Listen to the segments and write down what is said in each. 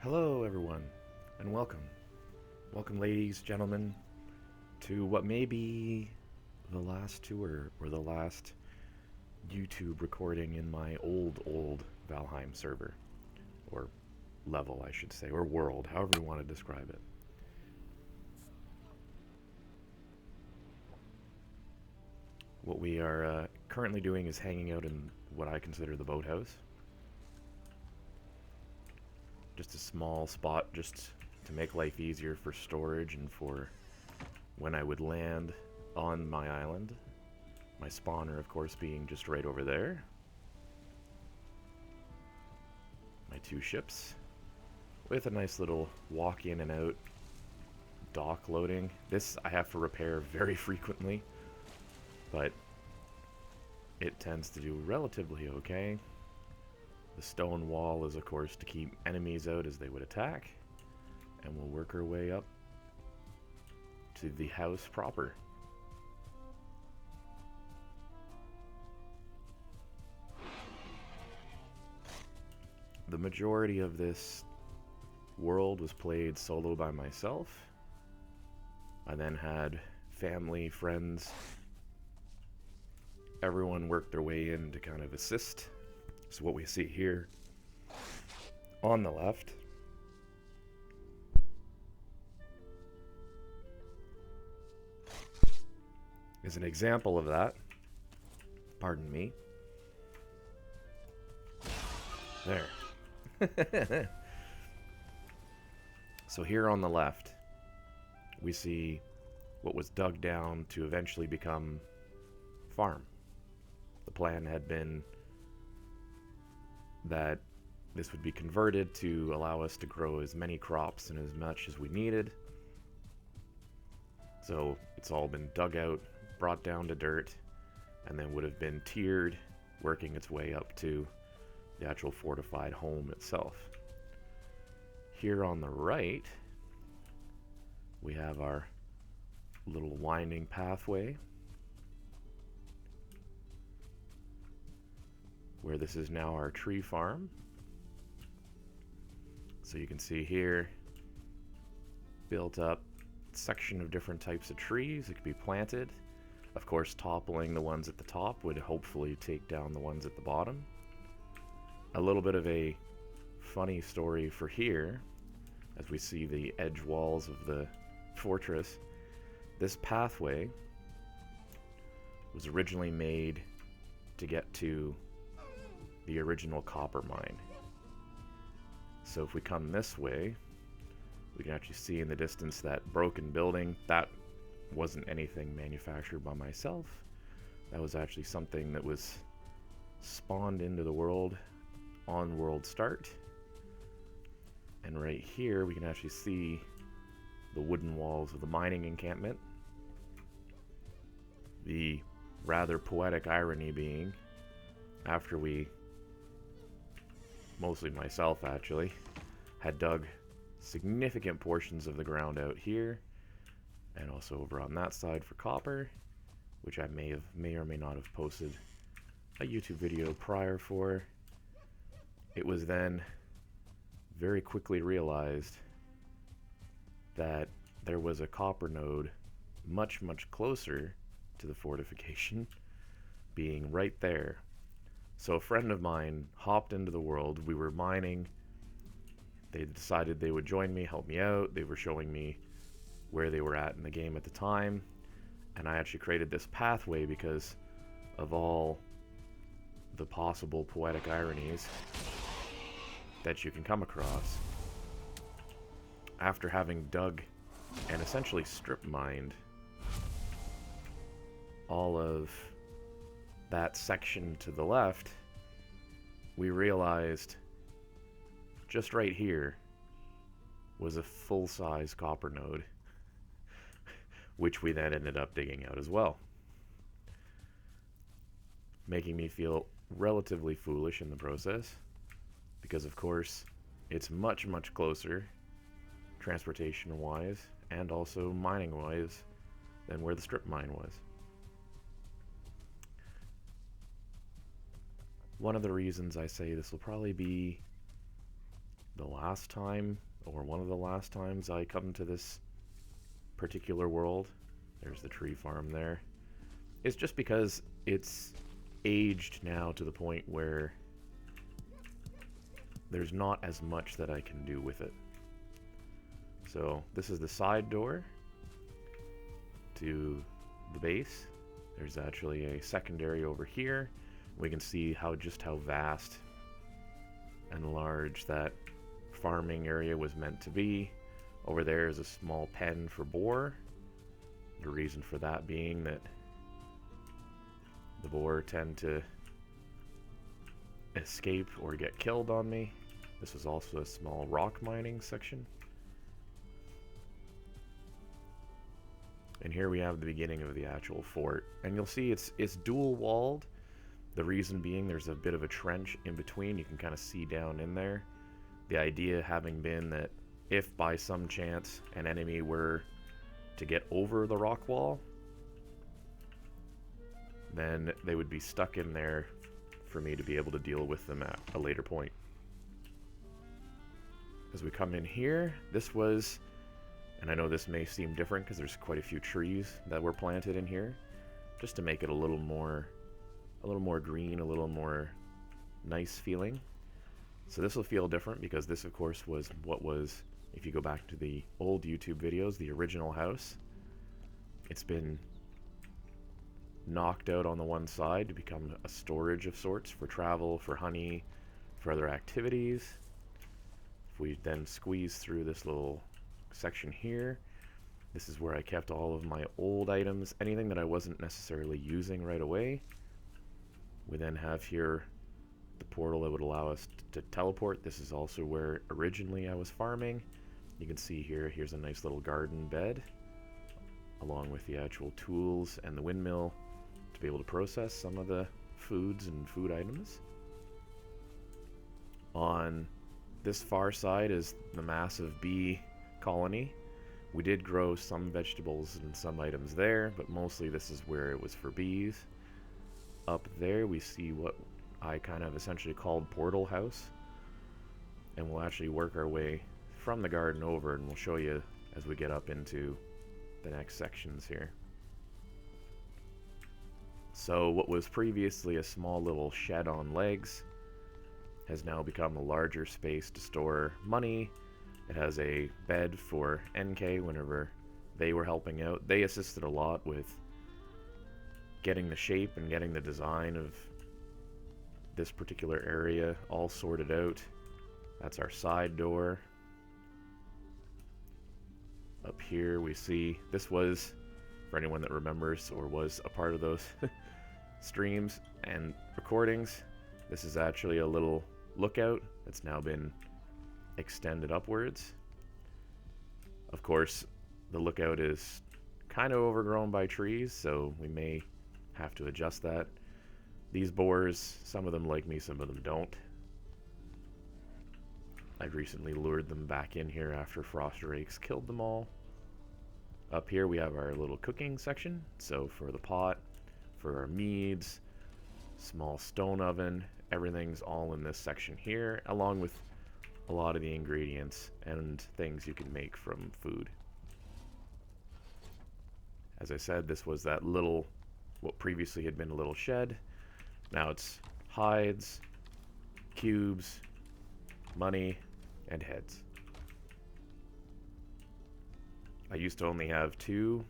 Hello, everyone, and welcome. Welcome, ladies, gentlemen, to what may be the last tour or the last YouTube recording in my old Valheim server, or level, I should say, or world, however you want to describe it. What we are currently doing is hanging out in what I consider the boathouse. Just a small spot just to make life easier for storage and for when I would land on my island. My spawner, of course, being just right over there. My two ships with a nice little walk in and out dock loading. This I have to repair very frequently, but it tends to do relatively okay. The stone wall is, of course, to keep enemies out as they would attack, and we'll work our way up to the house proper. The majority of this world was played solo by myself. I then had family, friends, everyone worked their way in to kind of assist. So what we see here on the left is an example of that. Pardon me. There. So here on the left, we see what was dug down to eventually become farm. The plan had been that this would be converted to allow us to grow as many crops and as much as we needed. So it's all been dug out, brought down to dirt, and then would have been tiered, working its way up to the actual fortified home itself. Here on the right, we have our little winding pathway, where this is now our tree farm. So you can see here, built up section of different types of trees that could be planted. Of course, toppling the ones at the top would hopefully take down the ones at the bottom. A little bit of a funny story for here, as we see the edge walls of the fortress. This pathway was originally made to get to the original copper mine. So if we come this way, we can actually see in the distance that broken building. That wasn't anything manufactured by myself. That was actually something that was spawned into the world on world start. And right here we can actually see the wooden walls of the mining encampment. The rather poetic irony being, after we, mostly myself actually, had dug significant portions of the ground out here and also over on that side for copper, which I may or may not have posted a YouTube video prior for. It was then very quickly realized that there was a copper node much closer to the fortification, being right there. So a friend of mine hopped into the world. We were mining. They decided they would join me, help me out. They were showing me where they were at in the game at the time. And I actually created this pathway because of all the possible poetic ironies that you can come across. After having dug and essentially strip mined all of that section to the left, we realized just right here was a full-size copper node, which we then ended up digging out as well, making me feel relatively foolish in the process, because of course it's much closer transportation wise and also mining wise than where the strip mine was. One of the reasons I say this will probably be the last time, or one of the last times I come to this particular world. There's the tree farm there. It's just because it's aged now to the point where there's not as much that I can do with it. So this is the side door to the base. There's actually a secondary over here. We can see just how vast and large that farming area was meant to be. Over there is a small pen for boar. The reason for that being that the boar tend to escape or get killed on me. This was also a small rock mining section. And here we have the beginning of the actual fort. And you'll see it's dual walled. The reason being there's a bit of a trench in between. You can kind of see down in there. The idea having been that if by some chance an enemy were to get over the rock wall, then they would be stuck in there for me to be able to deal with them at a later point. As we come in here, this was, and I know this may seem different because there's quite a few trees that were planted in here, just to make it a little more green, a little more nice feeling. So this will feel different because this, of course, was what was, if you go back to the old YouTube videos, the original house. It's been knocked out on the one side to become a storage of sorts for travel, for honey, for other activities. If we then squeeze through this little section here, this is where I kept all of my old items, anything that I wasn't necessarily using right away. We then have here the portal that would allow us to teleport. This is also where originally I was farming. You can see here, here's a nice little garden bed, along with the actual tools and the windmill to be able to process some of the foods and food items. On this far side is the massive bee colony. We did grow some vegetables and some items there, but mostly this is where it was for bees. Up there we see what I kind of essentially called Portal House, and we'll actually work our way from the garden over, and we'll show you as we get up into the next sections here. So what was previously a small little shed on legs has now become a larger space to store money. It has a bed for NK whenever they were helping out. They assisted a lot with getting the shape and getting the design of this particular area all sorted out. That's our side door. Up here we see, this was, for anyone that remembers or was a part of those streams and recordings, this is actually a little lookout that's now been extended upwards. Of course, the lookout is kind of overgrown by trees, so we may have to adjust that. These boars, some of them like me, some of them don't. I've recently lured them back in here after frost rakes killed them all. Up here we have our little cooking section, so for the pot, for our meads, small stone oven, everything's all in this section here, along with a lot of the ingredients and things you can make from food. As I said, this was that little, what previously had been a little shed. Now it's hides, cubes, money, and heads. I used to only have 2.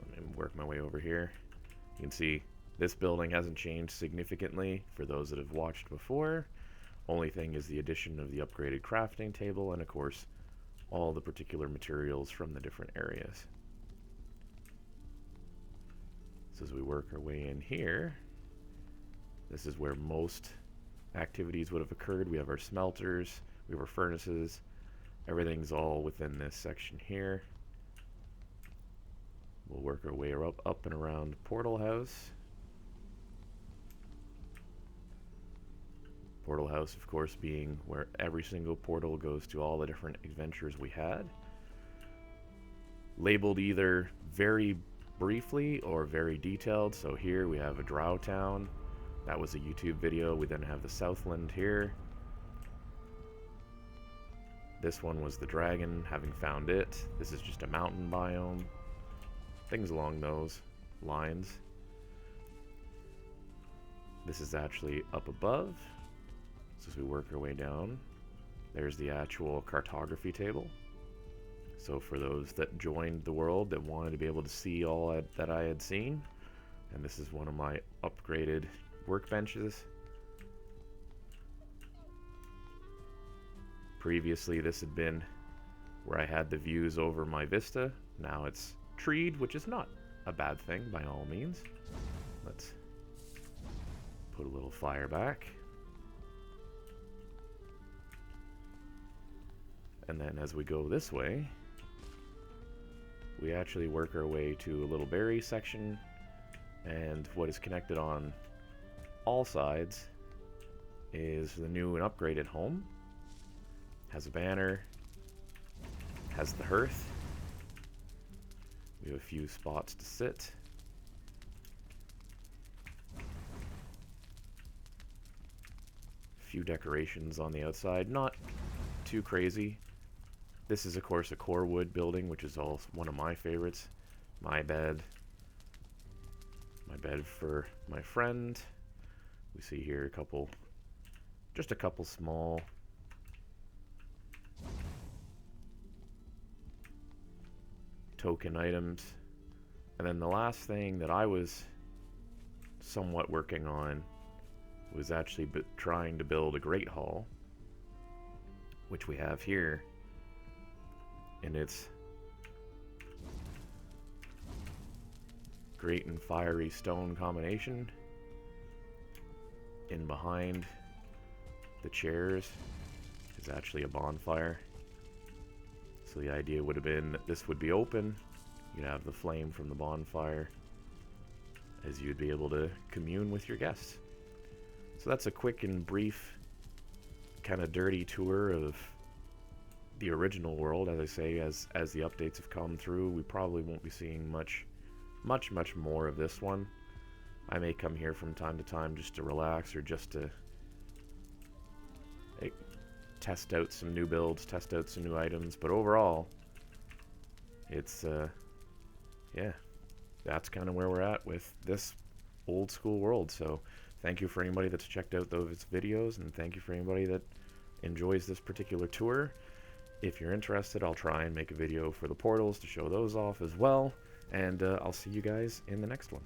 Let me work my way over here. You can see this building hasn't changed significantly for those that have watched before. Only thing is the addition of the upgraded crafting table and, of course, all the particular materials from the different areas. So as we work our way in here, this is where most activities would have occurred. We have our smelters, we have our furnaces, everything's all within this section here. We'll work our way up and around Portal House. Portal House, of course, being where every single portal goes to all the different adventures we had. Labeled either very briefly or very detailed. So here we have a Drow Town. That was a YouTube video. We then have the Southland here. This one was the dragon, having found it. This is just a mountain biome. Things along those lines. This is actually up above. So as we work our way down, there's the actual cartography table. So for those that joined the world that wanted to be able to see all that I had seen, and this is one of my upgraded workbenches. Previously this had been where I had the views over my vista. Now it's treed, which is not a bad thing by all means. Let's put a little fire back. And then as we go this way, we actually work our way to a little berry section, and what is connected on all sides is the new and upgraded home. Has a banner, has the hearth. We have a few spots to sit. A few decorations on the outside, not too crazy. This is of course a core wood building, which is also one of my favorites. My bed for my friend. We see here just a couple small token items. And then the last thing that I was somewhat working on was actually trying to build a great hall, which we have here. And it's great and fiery stone combination. In behind the chairs is actually a bonfire. So the idea would have been that this would be open. You'd have the flame from the bonfire as you'd be able to commune with your guests. So that's a quick and brief, kind of dirty tour of the original world. As I say, as the updates have come through, we probably won't be seeing much more of this one. I may come here from time to time just to relax, or just to test out some new builds, test out some new items, but overall it's yeah, that's kind of where we're at with this old school world. So thank you for anybody that's checked out those videos, and thank you for anybody that enjoys this particular tour. If you're interested, I'll try and make a video for the portals to show those off as well, and I'll see you guys in the next one.